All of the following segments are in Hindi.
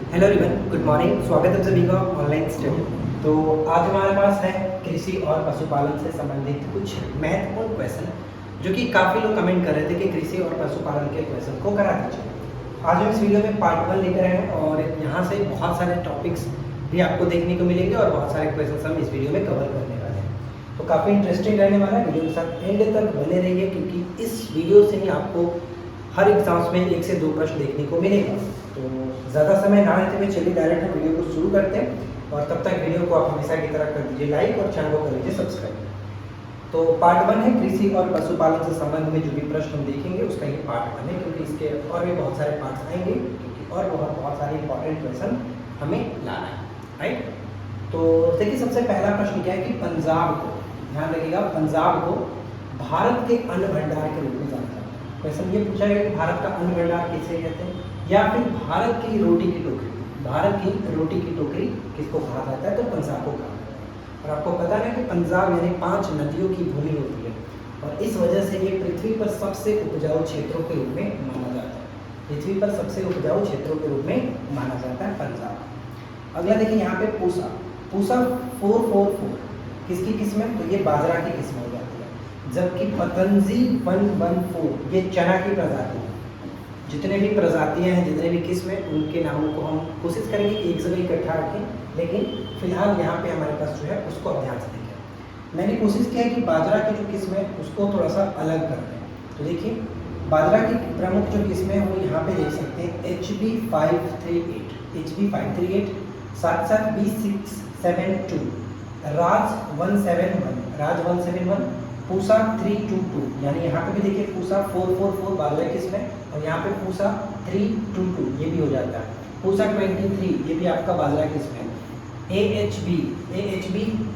Hello everyone, good morning. स्वागत है सभी का ऑनलाइन स्टडी। तो आज हमारे पास है कृषि और पशुपालन से संबंधित कुछ महत्वपूर्ण क्वेश्चन, जो कि काफ़ी लोग कमेंट कर रहे थे कि कृषि और पशुपालन के क्वेश्चन को करा दीजिए। आज हम इस वीडियो में पार्ट 1 लेकर आए हैं और यहाँ से बहुत सारे टॉपिक्स भी आपको देखने को मिलेंगे और बहुत सारे क्वेश्चन हम इस वीडियो में कवर करने वाले हैं। तो काफ़ी इंटरेस्टिंग रहने वाला है, वीडियो के साथ एंड तक बने रहिए, क्योंकि इस वीडियो से ही आपको हर एग्जाम्स में 1 से 2 प्रश्न देखने को मिलेगा। तो ज़्यादा समय ना लेते हुए चलिए डायरेक्ट हम वीडियो को शुरू करते हैं। और तब तक वीडियो को आप हमेशा की तरह कर दीजिए लाइक और चैनल को कर दीजिए सब्सक्राइब। तो पार्ट 1 है कृषि और पशुपालन से संबंध में जो भी प्रश्न हम देखेंगे उसका ये पार्ट 1 है, क्योंकि इसके और भी बहुत सारे पार्ट्स आएंगे, क्योंकि और बहुत सारे इंपॉर्टेंट क्वेश्चन हमें लाना है, राइट। तो देखिए, सबसे पहला प्रश्न क्या है कि पंजाब को, ध्यान रखिएगा, पंजाब को भारत के अन्न भंडार के रूप में जाना जाता है। क्वेश्चन ये पूछा गया कि भारत का अन्न भंडार किसे कहते हैं, या फिर भारत की रोटी की टोकरी, भारत की रोटी की टोकरी किसको कहा जाता है, तो पंजाब को कहा जाता है। और आपको पता है कि पंजाब यानी 5 नदियों की भूमि होती है, और इस वजह से ये पृथ्वी पर सबसे उपजाऊ क्षेत्रों के रूप में माना जाता है। पृथ्वी पर सबसे उपजाऊ क्षेत्रों के रूप में माना जाता है पंजाब। अगला देखिए यहाँ पे पूसा, पूसा 444 किसकी किस्म है, तो ये बाजरा की किस्म हो जाती है। जबकि पतंजी 114 ये चना की प्रजाति है। जितने भी प्रजातियां हैं, जितने भी किस्म हैं, उनके नामों को हम कोशिश करेंगे कि एक जगह इकट्ठा रखें, लेकिन फिलहाल यहाँ पे हमारे पास जो है उसको अब ध्यान से देखें। मैंने कोशिश किया कि बाजरा की जो किस्म है उसको थोड़ा सा अलग कर दें। तो देखिए, बाजरा की प्रमुख जो किस्म है वो यहाँ पे देख सकते हैं HB538, HB538, साथ साथ B672, राज 171, राज 171, पूसा 322, यानी यहाँ पे भी देखिए पूसा 444 बाजरा किस्म है, और यहाँ पे पूसा 322 ये भी हो जाता है। पूसा 23 ये भी आपका बाजरा किस्म है। AHB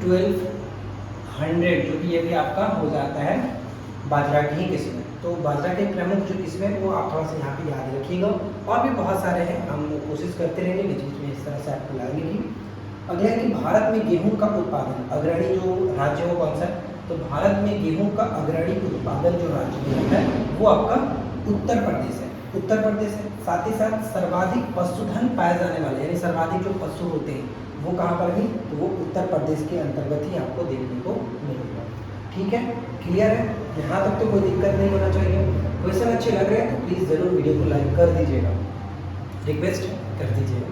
1200 जो कि ये भी आपका हो जाता है बाजरा की ही किस्म है। तो बाजरा के प्रमुख जो किस्म है वो आप थोड़ा सा यहाँ पे याद रखिएगा। और भी बहुत सारे हैं, हम कोशिश करते रहेंगे बीच बीच में इस तरह से आपको लाने की। अगला है कि भारत में गेहूं का उत्पादन अग्रणी जो राज्य हो कौन सा है, तो भारत में गेहूं का अग्रणी उत्पादन जो राज्य में होता है वो आपका उत्तर प्रदेश है। उत्तर प्रदेश है। साथ ही साथ सर्वाधिक पशुधन पाए जाने वाले, यानी सर्वाधिक जो पशु होते हैं वो कहाँ पर भी, तो वो उत्तर प्रदेश के अंतर्गत ही आपको देखने को मिलेगा। ठीक है, क्लियर है, यहाँ तक तो कोई दिक्कत नहीं होना चाहिए। क्वेश्चन अच्छे लग रहे हैं तो प्लीज़ ज़रूर वीडियो को लाइक कर दीजिएगा, रिक्वेस्ट कर दीजिएगा।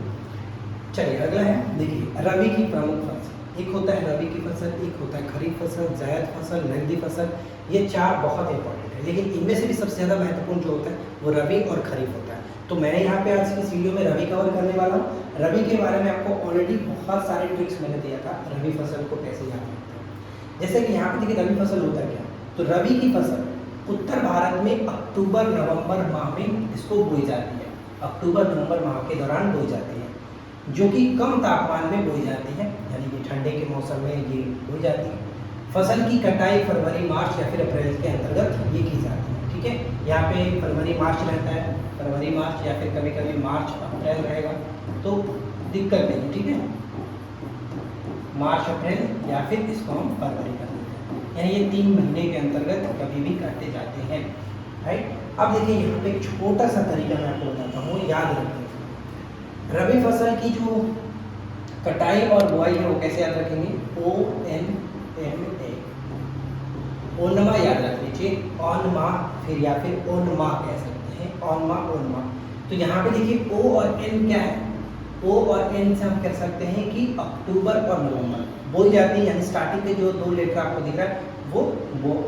चलिए अगला है, देखिए रबी की प्रमुख फसल, एक होता है रबी की फसल, एक होता है खरीफ फसल, जायद फसल, नकदी फसल। ये 4 बहुत इंपॉर्टेंट है, लेकिन इनमें से भी सबसे ज़्यादा महत्वपूर्ण जो होता है वो रबी और खरीफ होता है। तो मैंने यहाँ पे आज इस वीडियो में रबी कवर करने वाला हूँ। रबी के बारे में आपको ऑलरेडी बहुत सारे ट्रिक्स मैंने दिया था, रबी फसल को कैसे याद रखते हैं। जैसे कि यहाँ पे देखिए रबी फसल होता है क्या, तो रबी की फसल उत्तर भारत में अक्टूबर नवंबर माह में इसको बोई जाती है। अक्टूबर नवंबर माह के दौरान बोई जाती है, जो कि कम तापमान में बोई जाती है, यानी कि ठंडे के मौसम में ये बोई जाती है। फसल की कटाई फरवरी मार्च या फिर अप्रैल के अंतर्गत ये की जाती है। ठीक है, यहाँ पे फरवरी मार्च रहता है, फरवरी मार्च या फिर कभी कभी मार्च अप्रैल रहेगा, तो दिक्कत नहीं। ठीक है, मार्च अप्रैल या फिर इसको हम फरवरी कर देते हैं, यानी ये 3 महीने के अंतर्गत कभी भी काटे जाते हैं, राइट। अब देखिए यहाँ पे एक छोटा सा तरीका मैं आपको बताता हूँ, याद रखिए। रबी फसल की जो कटाई और बुआई है वो कैसे याद रखेंगे, ONMA, ओनमा याद रख लीजिए, ओनमा, फिर या फिर ओनमा कह सकते हैं, ओनमा ओनमा। तो यहाँ पे देखिए O और N क्या है, O और N से हम कह सकते हैं कि अक्टूबर और नवंबर बोई जाती है, यानी स्टार्टिंग के जो 2 लेटर आपको दिख रहा है वो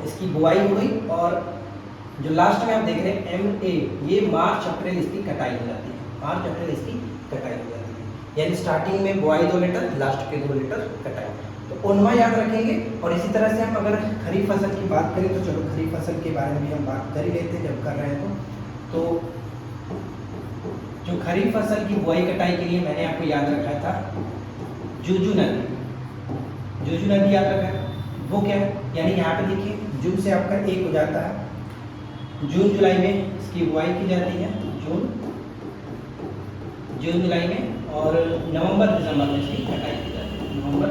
इसकी बुआई हो गई, और जो लास्ट में आप देख रहे हैं MA ये मार्च अप्रैल इसकी कटाई हो जाती है, मार्च अप्रैल इसकी कटाई हो जाती है, यानी स्टार्टिंग में बुआई 2 लेटर, लास्ट के 2 लेटर कटाई। तो ओनमा याद रखेंगे। और इसी तरह से हम अगर खरीफ फसल की बात करें तो चलो खरीफ फसल के बारे में भी हम बात कर ही लेते हैं जब कर रहे हैं। तो जो खरीफ फसल की बुआई कटाई के लिए मैंने आपको याद रखा था जूजू नदी, जूजू नदी याद रखा है, वो क्या है, यानी यहाँ पे देखिए जून से आपका 1 हो जाता है, जून जुलाई में इसकी बुआई की जाती है, जून जुलाई में, और नवंबर दिसंबर में इसकी कटाई की जाती है, नवंबर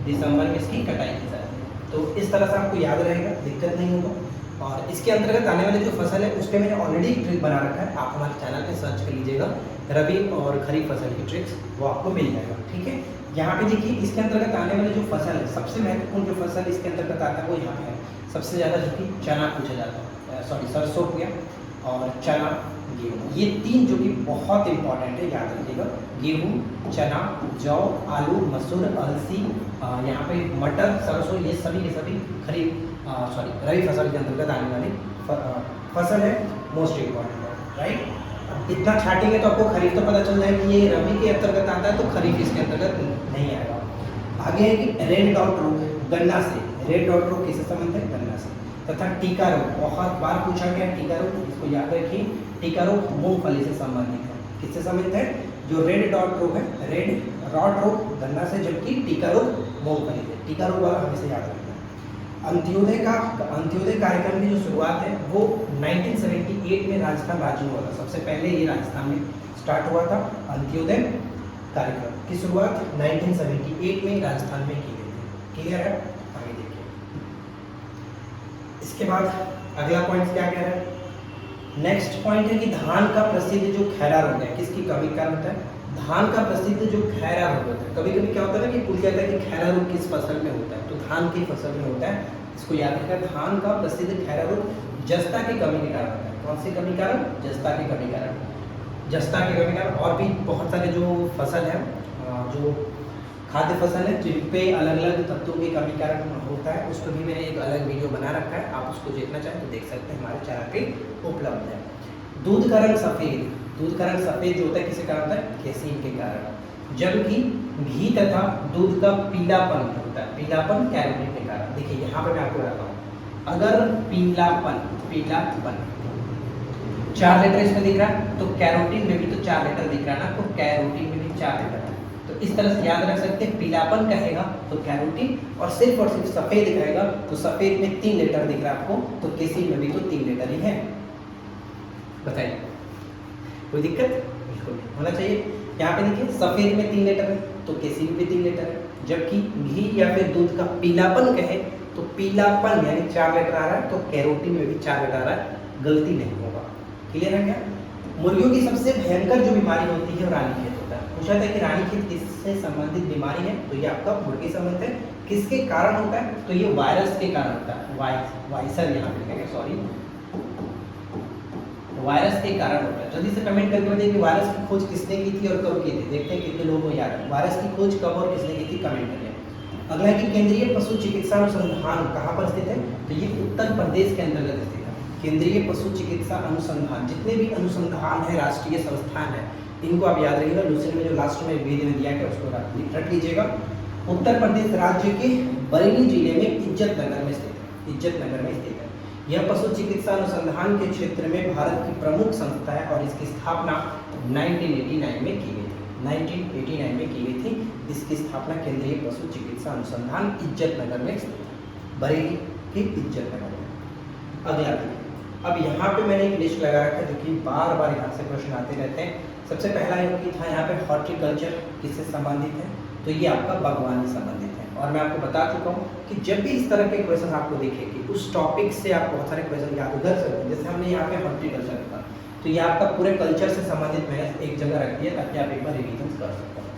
दिसंबर में इसकी कटाई की जाती है। तो इस तरह से आपको याद रहेगा, दिक्कत नहीं होगा। और इसके अंतर्गत आने वाली जो फसल है उस पर मैंने ऑलरेडी एक ट्रिक बना रखा है, आप हमारे चैनल पे सर्च कर लीजिएगा, रबी और खरीफ फसल की ट्रिक्स वो आपको मिल जाएगा। ठीक है, यहाँ पे देखिए इसके अंतर्गत आने वाले जो फसल है, सबसे महत्वपूर्ण जो फसल इसके अंतर्गत आता है वो यहाँ पे है। सबसे ज़्यादा जो कि चना पूछा जाता है, सॉरी सरसों हो गया और चना गेहूँ, ये तीन जो कि बहुत इंपॉर्टेंट है, याद रखिएगा। गेहूँ, चना, जौ, आलू, मसूर, अलसी, यहाँ पे मटर, सरसों, ये सभी के सभी रबी फसल के अंतर्गत आने वाली फसल है, मोस्ट इम्पॉर्टेंट है, राइट। इतना छाटेंगे तो आपको खरीफ तो पता चल जाएगा कि ये रबी के अंतर्गत आता है, तो खरीफ इसके अंतर्गत नहीं आएगा। आगे है कि रेड डॉट रोग, गन्ना से, रेड डॉट रोग किससे संबंध है? गन्ना से। तथा टीका रोग, बहुत बार पूछा गया टीका रोग, इसको याद रखिए। टीका रोग मूंगफली से संबंधित है। किससे संबंधित है? जो रेड डॉट रोग है, रेड रॉट रोग गन्ना से, जबकि टीका रोग मूंगफली से। टीका रोग वाला हमेशा याद रखना है। अंत्योदय कार्यक्रम की जो शुरुआत है वो 1978 में राजस्थान राज्य में हुआ था। सबसे पहले ये राजस्थान में स्टार्ट हुआ था। अंत्योदय कार्यक्रम की शुरुआत 1978 में राजस्थान में की गई थी। क्लियर है? आगे देखिए। इसके बाद अगला पॉइंट क्या कह रहा है? नेक्स्ट पॉइंट है कि धान का प्रसिद्ध जो खैरा रोग है, किसकी कमी का कारण होता है? धान का प्रसिद्ध जो खैरा रोग होता है। कभी कभी क्या होता है ना कि पूछ जाता है कि खैरा रोग किस फसल में होता है, तो धान की फसल में होता है। इसको याद रखना, धान का प्रसिद्ध खैरा रोग जस्ता की कमी के कारण होता है। कौन सी कमी कारण? जस्ता की कमी कारण। जस्ता के कमी कारण और भी बहुत सारे जो फसल है, जो खाद्य फसल है, जिन पे अलग अलग तत्वों की कमी कारण होता है, उसको भी मैंने एक अलग वीडियो बना रखा है। आप उसको देखना चाहें तो देख सकते हैं, हमारे चैनल पे उपलब्ध है। दूध का रंग सफ़ेद, दूध का रंग सफ़ेद जो होता है किसके कारण होता है? केसीन के कारण। जबकि घी तथा दूध का पीलापन होता है, पीलापन कैरोटीन के कारण। देखिए यहाँ पे मैं आपको बताता हूँ, अगर पीलापन 4 लीटर इसमें दिख रहा है, तो कैरोटीन में भी तो 4 लीटर दिख रहा है ना, तो कैरोटीन में भी 4 लीटर है। तो इस तरह से याद रख सकते हैं, पीलापन कहेगा तो कैरोटीन, और सिर्फ सफ़ेद कहेगा तो सफ़ेद में 3 लीटर दिख रहा है आपको, तो केसीन में भी तो 3 लीटर ही है। बताइए, कोई दिक्कत? बिल्कुल नहीं होना चाहिए। यहाँ पे देखिए सफ़ेद में 3 लीटर है तो केसीन में 3 लीटर है, जबकि घी या फिर दूध का पीलापन कहे तो पीलापन यानी 4 लीटर आ रहा है, तो कैरोटीन में भी 4 लीटर आ रहा है, गलती नहीं होगा। क्लियर है क्या? मुर्गियों की सबसे भयंकर जो बीमारी होती है वो रानीखेत होता है। पूछा था कि रानीखेत किससे संबंधित बीमारी है, तो ये आपका मुर्गी संबंधित है। किसके कारण होता है? तो ये वायरस के कारण होता है। वायसर यहाँ पे लिखेंगे, सॉरी, वायरस के कारण होता है। जल्दी से कमेंट करके बताइए कि वायरस की खोज किसने की थी और कब की थी। देखते हैं कितने लोगों को याद है वायरस की खोज कब और किसने की थी, कमेंट करिए। अगला है कि केंद्रीय पशु चिकित्सा अनुसंधान कहाँ पर स्थित है, तो ये उत्तर प्रदेश के अंतर्गत स्थित है। केंद्रीय पशु चिकित्सा अनुसंधान, जितने भी अनुसंधान है, राष्ट्रीय संस्थान है, इनको आप याद रखिएगा। लूसेंट में जो लास्ट में वीडियो में दिया गया उसको रख लीजिएगा। उत्तर प्रदेश राज्य के बरेली जिले में इज्जतनगर में स्थित है, इज्जतनगर में स्थित है। यह पशु चिकित्सा अनुसंधान के क्षेत्र में भारत की प्रमुख संस्था है और इसकी स्थापना 1989 में की गई थी। 1989 में की गई थी इसकी स्थापना, केंद्रीय पशु चिकित्सा अनुसंधान इज्जतनगर में स्थित है, बरेली के इज्जतनगर में। अगला, अब यहाँ पे मैंने एक लिस्ट लगा रखा है जो कि बार बार यहाँ से प्रश्न आते रहते हैं। सबसे पहला ये था यहाँ पे हॉर्टिकल्चर किससे संबंधित है, तो ये आपका बागवानी संबंधित है। और मैं आपको बता चुका हूँ कि जब भी इस तरह के क्वेश्चन आपको दिखेंगे, उस टॉपिक से आप बहुत सारे क्वेश्चन याद कर सकते हैं। जैसे हमने यहाँ पे हॉर्टिकल्चर था, तो ये आपका पूरे कल्चर से संबंधित मैंने एक जगह रख दिया ताकि आप एक बार रिविजन कर सकते हैं।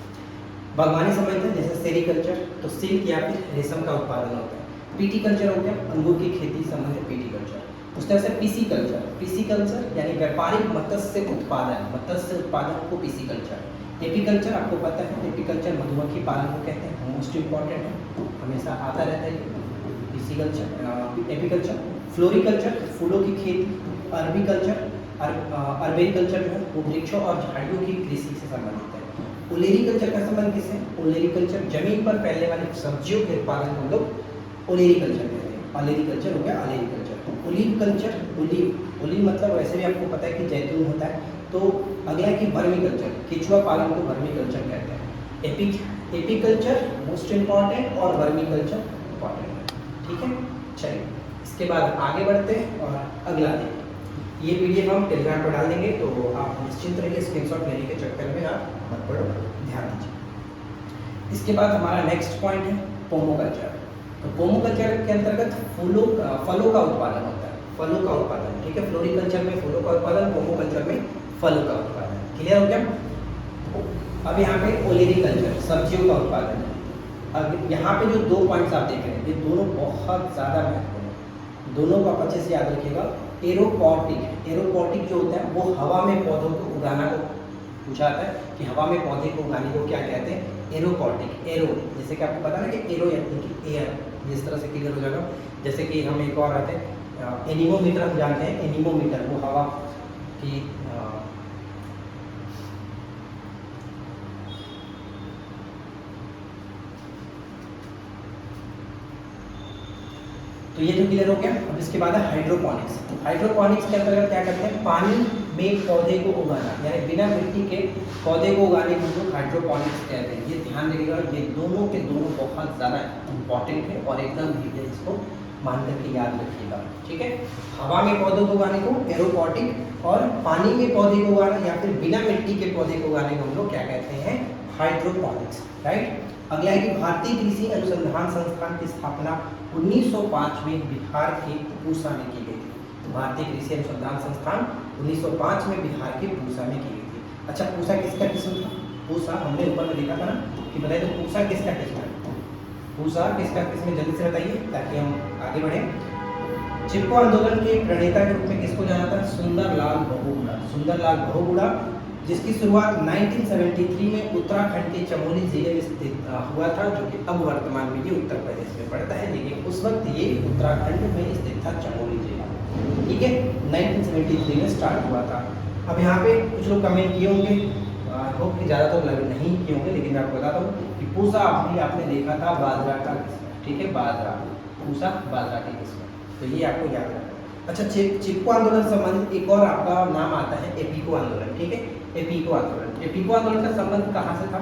बागवानी संबंधित है, जैसे सेरीकल्चर, तो सिल्क या फिर रेशम का उत्पादन होता है। पीटीकल्चर हो गया, अंगूर की खेती संबंधित पीटीकल्चर। उस तरह से पीसीकल्चर, पीसीकल्चर यानी व्यापारिक मत्स्य उत्पादन को पीसीकल्चर। एपीकल्चर आपको पता है, एपीकल्चर मधुमक्खी पालन को कहते हैं, मोस्ट इम्पॉर्टेंट है, हमेशा आता रहता है। पीसीकल्चर, एपीकल्चर, फ्लोरिकल्चर फूलों की खेती, अर्बिकल्चर, अर्बेरिकल्चर जो है वो वृक्षों और झाड़ियों की कृषि से संबंधित है। ओलेरिकल्चर का संबंध किससे? ओलेरिकल्चर जमीन पर फैलने वाली सब्जियों के उत्पादन को हम लोग ओलेरिकल्चर कहते हैं। अलेरिकल्चर हो गया अलेरिकल्चर। ओलिव कल्चर, ओलिव मतलब वैसे भी आपको पता है कि जैतून होता है। तो अगला है कि वर्मीकल्चर, केचुआ पालन को वर्मीकल्चर कहते हैं। एपीकल्चर मोस्ट इम्पॉर्टेंट और वर्मीकल्चर इम्पॉर्टेंट है। ठीक है, चलिए इसके बाद आगे बढ़ते हैं और अगला देखिए। ये पीडीएफ हम टेलीग्राम पर डाल देंगे, तो आप निश्चिंत रहिए, स्क्रीनशॉट लेने के चक्कर में आप मत पड़ो, ध्यान दीजिए। इसके बाद हमारा नेक्स्ट पॉइंट है पोमोकल्चर। तो पोमोकल्चर के अंतर्गत फलों का उत्पादन होता है, फलों का उत्पादन। ठीक है, फ्लोरिकल्चर में फूलों का उत्पादन, पोमोकल्चर में फलों का उत्पादन। क्लियर हो गया? अब यहाँ पे ओलेरिकल्चर, सब्जियों का उत्पादन है। अब यहाँ पे जो 2 पॉइंट्स आप देख रहे हैं, ये दोनों बहुत ज़्यादा महत्वपूर्ण है, दोनों को आप अच्छे से याद रखिएगा। एरोपॉटिक, एरोपॉटिक जो होता है वो हवा में पौधों को उगाना को पूछा जाता है कि हवा में पौधे को उगाने को क्या कहते हैं? एरोपॉटिक। एरो जैसे कि आपको पता है ना कि एरो यानी कि एयर, जिस तरह से क्लियर हो जाएगा। जैसे कि हम एक और आते हैं एनीमोमीटर, हम जानते हैं एनीमोमीटर, वो हवा की तो ये तो क्लियर हो गया। अब इसके बाद है हाइड्रोपोनिक्स। हाइड्रोपोनिक्स के अंतर्गत क्या करते हैं? पानी में पौधे को उगाना, यानी बिना मिट्टी के पौधे को उगाने को लोग हाइड्रोपोनिक्स कहते हैं। ये ध्यान रखिएगा, ये दोनों के दोनों बहुत ज़्यादा इंपॉर्टेंट है और एकदम धीरे इसको मान करके याद रखिएगा, ठीक है। हवा में पौधों को उगाने को एरोपॉटिक, और पानी में पौधे को उगाना या फिर बिना मिट्टी के पौधे को उगाने को हम लोग क्या कहते हैं? Hydroponics, right. अगला है कि भारतीय कृषि अनुसंधान संस्थान की स्थापना 1905 में बिहार के पूसा में की गई थी। भारतीय कृषि अनुसंधान संस्थान 1905 में बिहार के पूसा में की गई थी। अच्छा, पूसा किसका किस्म था? पूसा हमने ऊपर में देखा था ना कि बताइए, तो पूसा किसका किस्म है? पूसा किसका किस्म, जल्दी से बताइए ताकि हम आगे बढ़ें। चिपको आंदोलन के प्रणेता के रूप में किसको जाना था? सुंदरलाल बहुगुणा। सुंदरलाल बहुगुणा, जिसकी शुरुआत 1973 में उत्तराखंड के चमोली जिले में स्थित हुआ था, जो कि अब वर्तमान में ये उत्तर प्रदेश में पड़ता है, लेकिन उस वक्त ये उत्तराखंड में स्थित था, चमोली जिला, ठीक है। 1973 में स्टार्ट हुआ था। अब यहाँ पे कुछ लोग कमेंट किए होंगे, आई होप कि ज़्यादा तो नहीं किए होंगे, लेकिन मैं आपको बताता हूँ कि पूसा आपने देखा था बाजरा का किस्म, ठीक है, बाजरा, पूसा बाजरा की किस्म, तो ये आपको याद रखना। अच्छा, चिपको आंदोलन संबंधित एक और आपका नाम आता है एपीको आंदोलन, ठीक है। एपीको आंदोलन, एपीको आंदोलन का संबंध कहाँ से था?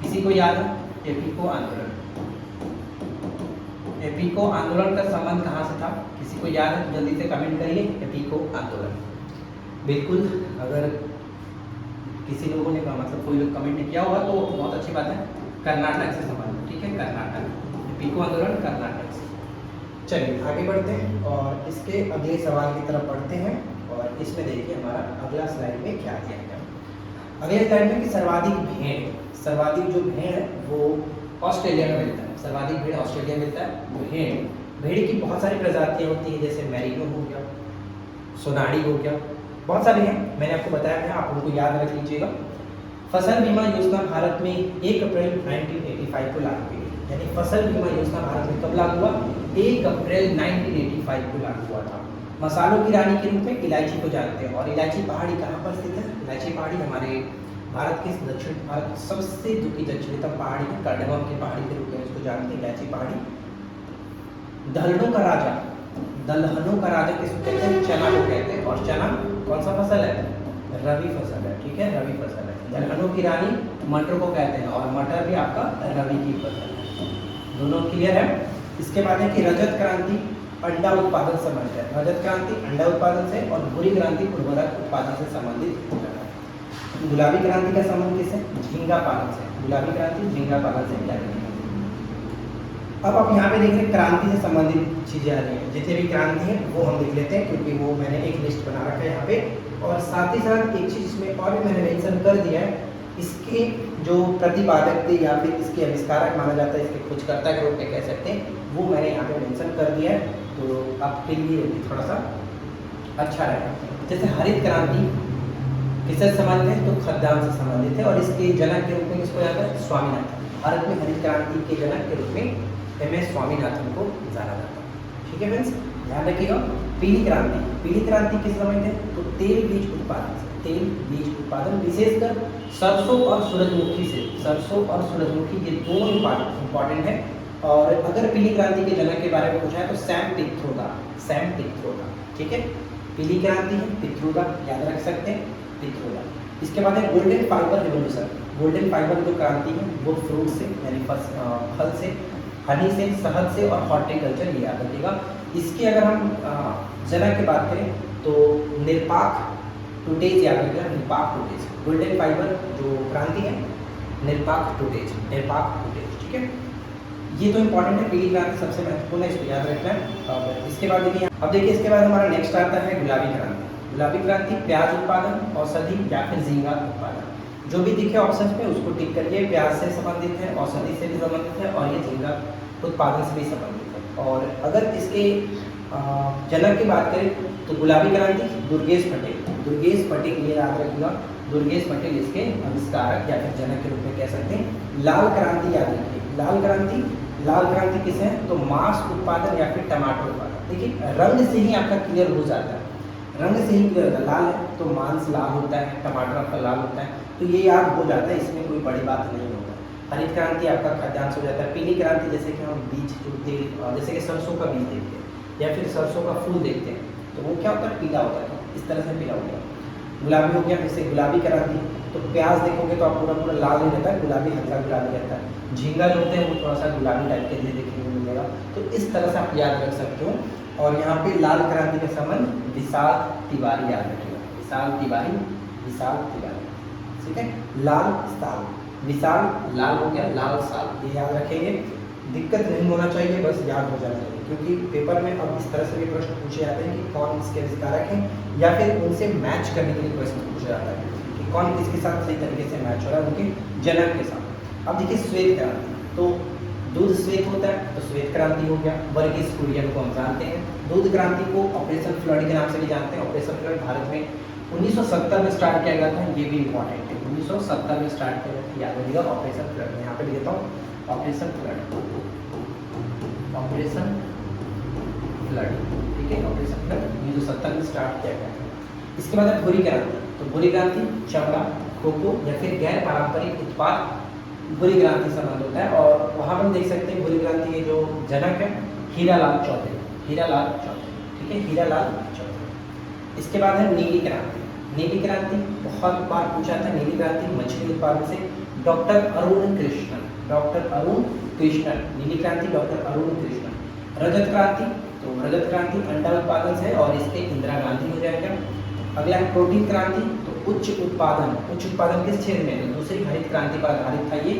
किसी को याद है? एपीको आंदोलन, एपीको आंदोलन का संबंध कहाँ से था? किसी को याद है? जल्दी से कमेंट करिए। एपीको आंदोलन, बिल्कुल, अगर किसी लोगों ने मतलब कोई लोग कमेंट किया होगा तो बहुत अच्छी बात है। कर्नाटक से संबंध, ठीक है, कर्नाटक, एपीको आंदोलन कर्नाटक से। चलिए आगे बढ़ते हैं और इसके अगले सवाल की तरफ बढ़ते हैं, और इसमें देखिए हमारा अगला स्लाइड में क्या दिया गया। अगले स्लाइड में कि सर्वाधिक जो भेड़ है वो ऑस्ट्रेलिया में मिलता है। सर्वाधिक भेड़ ऑस्ट्रेलिया में मिलता है। भेड़ की बहुत सारी प्रजातियां होती हैं, जैसे मैरिनो हो गया, सोनाली हो गया, बहुत सारे हैं, मैंने आपको बताया है, आप उनको याद रख लीजिएगा। फसल बीमा योजना भारत में 1 अप्रैल 1985 को लागू हुई, यानी फसल बीमा योजना भारत में कब लागू हुआ? 1 अप्रैल 1985 को लागू हुआ था। मसालों की रानी के रूप में इलायची को जानते हैं, और इलायची पहाड़ी कहाँ पर स्थित है? इलायची पहाड़ी हमारे भारत के दक्षिण भारत सबसे जो कि दक्षिणतम पहाड़ी है, कार्डमम की पहाड़ी के रूप में इसको जानते हैं, इलायची पहाड़ी। दलहनों का राजा, दलहनों का राजा किसको कहते हैं? चना को कहते हैं, और चना कौन सा फसल है? रबी फसल है, ठीक है, रबी फसल है। दलहनों की रानी मटर को कहते हैं, और मटर भी आपका रबी की फसल है। दोनों क्लियर है? इसके बाद है कि रजत क्रांति अंडा उत्पादन संबंध है। रजत क्रांति अंडा उत्पादन से, और भूरी क्रांति उर्वरक उत्पादन से संबंधित है। गुलाबी क्रांति का संबंध किससे? झींगा पालन से। गुलाबी क्रांति झींगा पालन से क्या करेंगे? अब आप यहाँ पे देख रहे हैं क्रांति से संबंधित चीजें आ रही हैं, जितने भी क्रांति है वो हम देख लेते हैं, क्योंकि वो मैंने एक लिस्ट बना रखा है यहाँ पे। और साथ ही साथ एक चीज इसमें और भी मैंने मेंशन कर दिया है, इसके जो प्रतिपादक थे या फिर इसके आविष्कारक माना जाता है, इसके खोजकर्ता के रूप में कह सकते हैं, वो मैंने यहाँ पे मेंशन कर दिया है, तो आपके लिए थोड़ा सा अच्छा रहेगा। जैसे हरित क्रांति किससे संबंधित है? तो खाद्यान्न से संबंधित है, और इसके जनक के रूप में किसको जाता है? स्वामीनाथन। भारत में हरित क्रांति के जनक के रूप में MS स्वामीनाथन को जाना जाता है, ठीक है फ्रेंड्स, ध्यान रखिएगा। पीली क्रांति, पीली क्रांति किस समय है? तो तेल बीज उत्पादन से, तेल बीज उत्पादन विशेषकर सरसों और सूरजमुखी से, सरसों और सूरजमुखी ये दोनों इंपॉर्टेंट है। और अगर पीली क्रांति के जनक के बारे में पूछा है तो सैम पित्रोदा, सैम पित्रोदा, ठीक है। पीली क्रांति है, पित्रोदा याद रख सकते हैं, पित्रोदा। इसके बाद है golden fibre revolution. Golden fibre जो क्रांति है वो फ्रूट से, यानी फल से, हनी से, शहद से और हॉर्टिकल्चर, ये याद रखिएगा। इसकी अगर हम जनक की बात करें तो निरपाक टूटेज याद रखिएगा, निरपाक टूटेज। गोल्डन फाइबर जो क्रांति है, निरपाक टूटेज, निरपाक टूटेज, ठीक है। ये तो इंपॉर्टेंट है, पीली क्रांति सबसे महत्वपूर्ण है, इसको याद रखना है। और इसके बाद देखिए, अब देखिए इसके बाद हमारा नेक्स्ट आता है गुलाबी क्रांति। गुलाबी क्रांति प्याज उत्पादन, औषधि या फिर झींगा उत्पादन। जो भी दिखे ऑप्शन में उसको टिक करिए। प्याज से संबंधित है, औषधि से भी संबंधित है और ये झींगा उत्पादन से भी संबंधित है। और अगर इसके जनक की बात करें तो गुलाबी क्रांति दुर्गेश पटेल, दुर्गेश पटेल, ये याद रखिएगा, दुर्गेश पटेल इसके आविष्कारक या फिर जनक के रूप में कह सकते हैं। लाल क्रांति याद रखिए, लाल क्रांति, लाल क्रांति किसे है तो मांस उत्पादन या फिर टमाटर उत्पादन। देखिए रंग से ही आपका क्लियर हो जाता है, रंग से ही क्लियर होता है। लाल है तो मांस लाल होता है, टमाटर आपका लाल होता है, तो ये याद हो जाता है, इसमें कोई बड़ी बात नहीं होता। हरित क्रांति आपका खाद्यांश हो जाता है। पीली क्रांति जैसे कि हम बीज जो तेल, जैसे कि सरसों का बीज देखते हैं या फिर सरसों का फूल देखते हैं तो वो क्या होता है, पीला होता है, इस तरह से पीला हो गया। गुलाबी हो गया, जैसे गुलाबी क्रांति तो प्याज देखोगे तो आप पूरा पूरा लाल नहीं रहता है, गुलाबी हल्का गुलाबी रहता है। झींगा जो होते हैं वो थोड़ा सा गुलाबी टाइप के देखने को मिलेगा। तो इस तरह से आप याद रख सकते हो। और यहाँ पे लाल क्रांति का संबंध विशाल तिवारी याद रखिएगा, विशाल तिवारी, विशाल तिवारी, ठीक है। लाल साल, विशाल लाल हो गया, लाल साल, ये याद रखेंगे। दिक्कत नहीं होना चाहिए, बस याद हो जाना चाहिए, क्योंकि पेपर में अब इस तरह से भी प्रश्न पूछे जाते हैं कि कौन इसके आविष्कारक हैं, या फिर उनसे मैच करने के लिए प्रश्न पूछा जाता है कि कौन किसके साथ सही तरीके से मैच हो रहा है, उनके जनक के साथ। अब देखिए श्वेत क्रांति, तो दूध श्वेत होता है तो श्वेत क्रांति हो गया। वर्गीस कुरियन को हम जानते हैं। दूध क्रांति को ऑपरेशन फ्लड के नाम से भी जानते हैं। ऑपरेशन फ्लड भारत में 1970 में स्टार्ट किया गया था, ये भी इंपॉर्टेंट है। 1970 में स्टार्ट किया गया था, याद रखिएगा ऑपरेशन फ्लड। मैं यहाँ पे लिख देता हूँ ऑपरेशन फ्लड, ऑपरेशन फ्लड, ठीक है। ऑपरेशन फ्लड 1970 में स्टार्ट किया गया था। इसके बाद है भूरी क्रांति, तो भूरी क्रांति चमड़ा, कोको या फिर गैर पारंपरिक उत्पाद भूरी क्रांति संबंध होता है। और वहाँ पर देख सकते हैं भूरी क्रांति के जो जनक है हीरालाल चौधरी, हीरालाल चौधरी, ठीक है, हीरालाल चौधरी। इसके बाद है नीली क्रांति। नीली क्रांति बहुत बार पूछा था, नीली क्रांति मछली उत्पादन से डॉक्टर अरुण कृष्णन, डॉक्टर अरुण कृष्णन, नीली क्रांति डॉक्टर अरुण कृष्णन। रजत क्रांति, तो रजत क्रांति अंडा उत्पादन से और इसके इंदिरा गांधी हो जाएगा। अगला है प्रोटीन क्रांति, तो उच्च उत्पादन, उच्च उत्पादन किस क्षेत्र में, तो दूसरी हरित क्रांति पर आधारित था, ये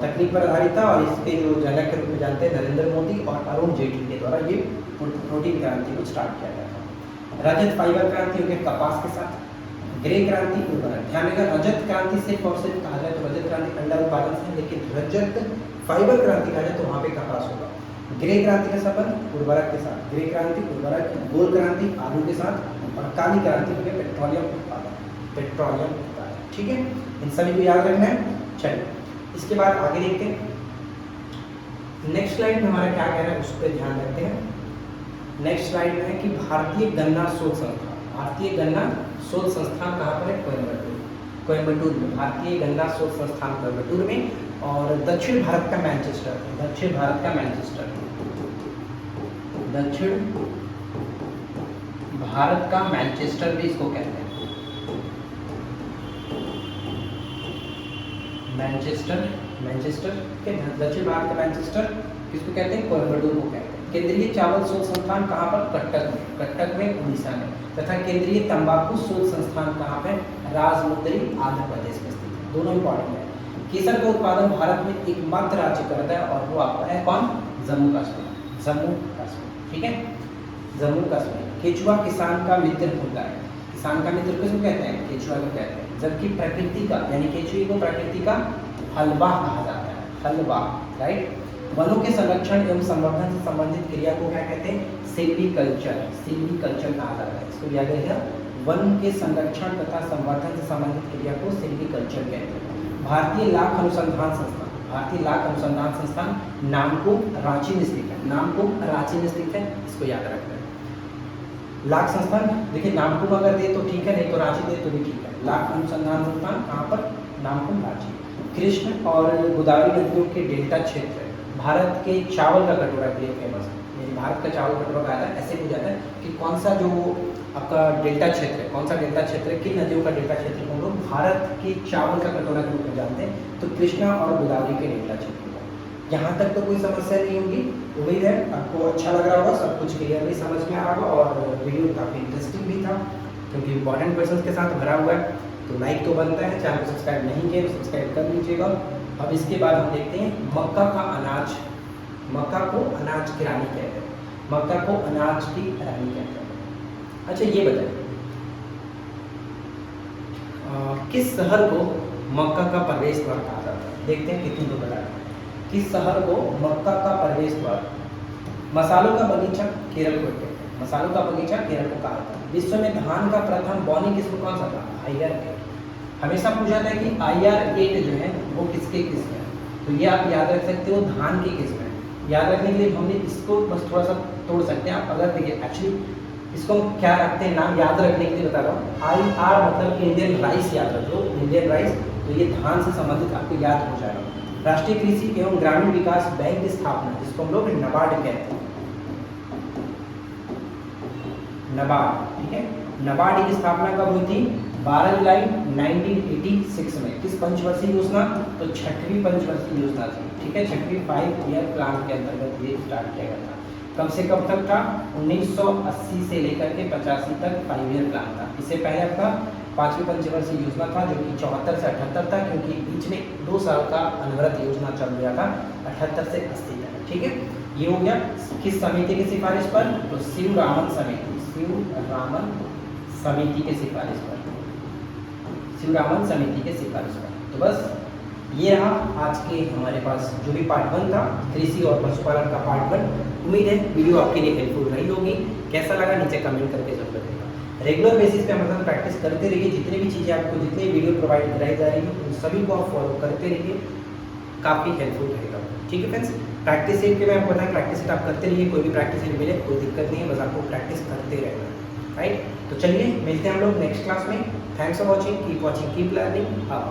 तकनीक पर आधारित था। और इसके जो जनक के रूप में जानते हैं नरेंद्र मोदी और अरुण जेटली के द्वारा ये प्रोटीन क्रांति को स्टार्ट किया गया था। रजत फाइबर क्रांति हो गया कपास के साथ। ग्रे क्रांति उर्वरक, ध्यान रखिएगा रजत क्रांति सिर्फ और सिर्फ कहा जाए तो रजत क्रांति अंडा उत्पादन से, लेकिन रजत फाइबर क्रांति कहा जाए तो वहाँ पे कपास होगा। ग्रे क्रांति का संबंध उर्वरक के साथ, ग्रे क्रांति उर्वरक, गोल क्रांति आलू के साथ, और काली क्रांति हो गया पेट्रोलियम उत्पादन, पेट्रोलियम उत्पादन, ठीक है। इन सभी को याद रखना है। चलिए इसके बाद आगे देखते हैं। नेक्स्ट स्लाइड में हमारा क्या कह रहा है उस पर ध्यान रखते हैं। नेक्स्ट स्लाइड में है कि भारतीय गन्ना शोध संस्थान, भारतीय गन्ना शोध संस्थान कहाँ पर है, कोयम्बटूर, कोयम्बटूर में भारतीय गन्ना शोध संस्थान कोयम्बटूर में। और दक्षिण भारत का मैनचेस्टर, दक्षिण भारत का मैनचेस्टर, दक्षिण भारत का मैनचेस्टर भी इसको कहते हैं, मैनचेस्टर, मैनचेस्टर के दक्षिण भारत का मैनचेस्टर किसको कहते हैं, कोयम्बटूर को कहते हैं। केंद्रीय चावल शोध संस्थान कहाँ पर, कटक में, कटक में उड़ीसा में। तथा केंद्रीय तंबाकू शोध संस्थान कहाँ पे, राजमुंदरी आंध्र प्रदेश में स्थित है। दोनों इंपॉर्टेंट है। केसर का उत्पादन भारत में एकमात्र राज्य करता है और वो आपका है कौन, जम्मू कश्मीर, जम्मू कश्मीर, ठीक है, जम्मू कश्मीर। केचुआ किसान का मित्र होता है, किसान का मित्र किसको कहते हैं, केचुआ को कहते हैं। जबकि प्रकृति का यानी केचुए को प्रकृति का हलवा कहा जाता है, हलवा, राइट। वनों के संरक्षण एवं संवर्धन से संबंधित क्रिया को क्या कहते हैं, सिल्वीकल्चर, सिल्वीकल्चर कहा जाता है। इसको याद रखिएगा, वन के संरक्षण तथा संवर्धन से संबंधित क्रिया को सिल्वीकल्चर कहते हैं। भारतीय लाख अनुसंधान संस्थान, भारतीय लाख अनुसंधान संस्थान नामकुम रांची में स्थित है, नामकुम रांची में स्थित है, इसको याद रखना है। लाख संस्थान देखिए नामकुम अगर दे तो ठीक है, नहीं तो रांची दे तो भी ठीक है। लाख अनुसंधान संस्थान कहाँ पर, नामकुम रांची। कृष्ण और गोदावरी नदियों के डेल्टा क्षेत्र भारत के चावल का कटोरा के लिए फेमस है, यानी भारत का चावल कटोरा कहा जाता है। ऐसे पूछा जाता है कि कौन सा जो आपका डेल्टा क्षेत्र है, कौन सा डेल्टा क्षेत्र है, किन नदियों का डेल्टा क्षेत्र को हम लोग भारत के चावल का कटोरा के रूप में जानते हैं, तो कृष्णा और गोदावरी के डेल्टा क्षेत्र को। यहाँ तक तो कोई समस्या नहीं होगी। उम्मीद है आपको अच्छा लग रहा होगा, सब कुछ क्लियरली समझ में आ रहा होगा और वीडियो काफ़ी इंटरेस्टिंग भी था क्योंकि इंपॉर्टेंट क्वेश्चन के साथ भरा हुआ है। तो लाइक तो बनता है, चैनल को सब्सक्राइब नहीं किया तो सब्सक्राइब कर लीजिएगा। अब इसके बाद हम देखते हैं मक्का का अनाज, मक्का को अनाज की रानी कहते हैं, मक्का को अनाज की रानी कहते हैं। अच्छा ये बताइए किस शहर को मक्का का प्रवेश द्वार कहा जाता है? देखते हैं कितनी दूर है। किस शहर को मक्का का प्रवेश द्वार? मसालों का बगीचा केरल को कहते हैं, मसालों का बगीचा केरल को कहा जाता है। विश्व में धान का प्रथम बौनी किस्म कौन सा था? IR8। हमेशा पूछा था कि IR8 जो है वो किसके किस्म है, तो ये आप याद रख सकते हो, धान की किस्म है। याद रखने के लिए हमने इसको बस थोड़ा सा तोड़ सकते हैं आप। अगर देखिए एक्चुअली इसको हम क्या रखते हैं, नाम याद रखने के लिए बता रहा हूँ। IR मतलब इंडियन राइस, याद रख लो इंडियन राइस, तो ये धान से संबंधित आपको याद हो जाएगा। राष्ट्रीय कृषि एवं ग्रामीण विकास बैंक की स्थापना, जिसको हम लोग नाबार्ड कहते हैं, नाबार्ड, ठीक है। नाबार्ड की स्थापना कब हुई थी? 12 जुलाई 1986 में। किस पंचवर्षीय योजना? तो 6वीं पंचवर्षीय योजना थी, ठीक है। 6वीं 5 ईयर प्लान के अंतर्गत ये स्टार्ट किया गया था। कब से कब तक था? 1980 से लेकर के 85 तक 5 ईयर प्लान था। इससे पहले आपका 5वीं पंचवर्षीय योजना था, जो कि 74 से 78 था, क्योंकि बीच में 2 साल का अनवरत योजना चल रहा था, 78 से 80 तक, ठीक है। ये हो गया किस समिति की सिफारिश पर? तो शिवरामन समिति, शिवरामन समिति के सिफारिश पर, शिवरामन समिति के सिफारिश पर। तो बस ये रहा आज के हमारे पास जो भी पार्ट 1 था, कृषि और पशुपालन का पार्ट 1। उम्मीद है वीडियो आपके लिए हेल्पफुल रही होगी। कैसा लगा नीचे कमेंट करके जरूर बताइएगा। रेगुलर बेसिस पे हमारे साथ प्रैक्टिस करते रहिए। जितने भी चीज़ें आपको, जितने वीडियो प्रोवाइड कराई जा रही है, उन सभी को आप फॉलो करते रहिए, काफ़ी हेल्पफुल रहेगा, ठीक है फ्रेंड्स। प्रैक्टिस सेट के मैं आपको बताया, प्रैक्टिस सेट आप करते रहिए, कोई भी प्रैक्टिस सेट मिले कोई दिक्कत नहीं है, बस आपको प्रैक्टिस करते रहना, राइट। तो चलिए मिलते हैं हम लोग नेक्स्ट क्लास में। Thanks for watching, keep watching, keep learning. आप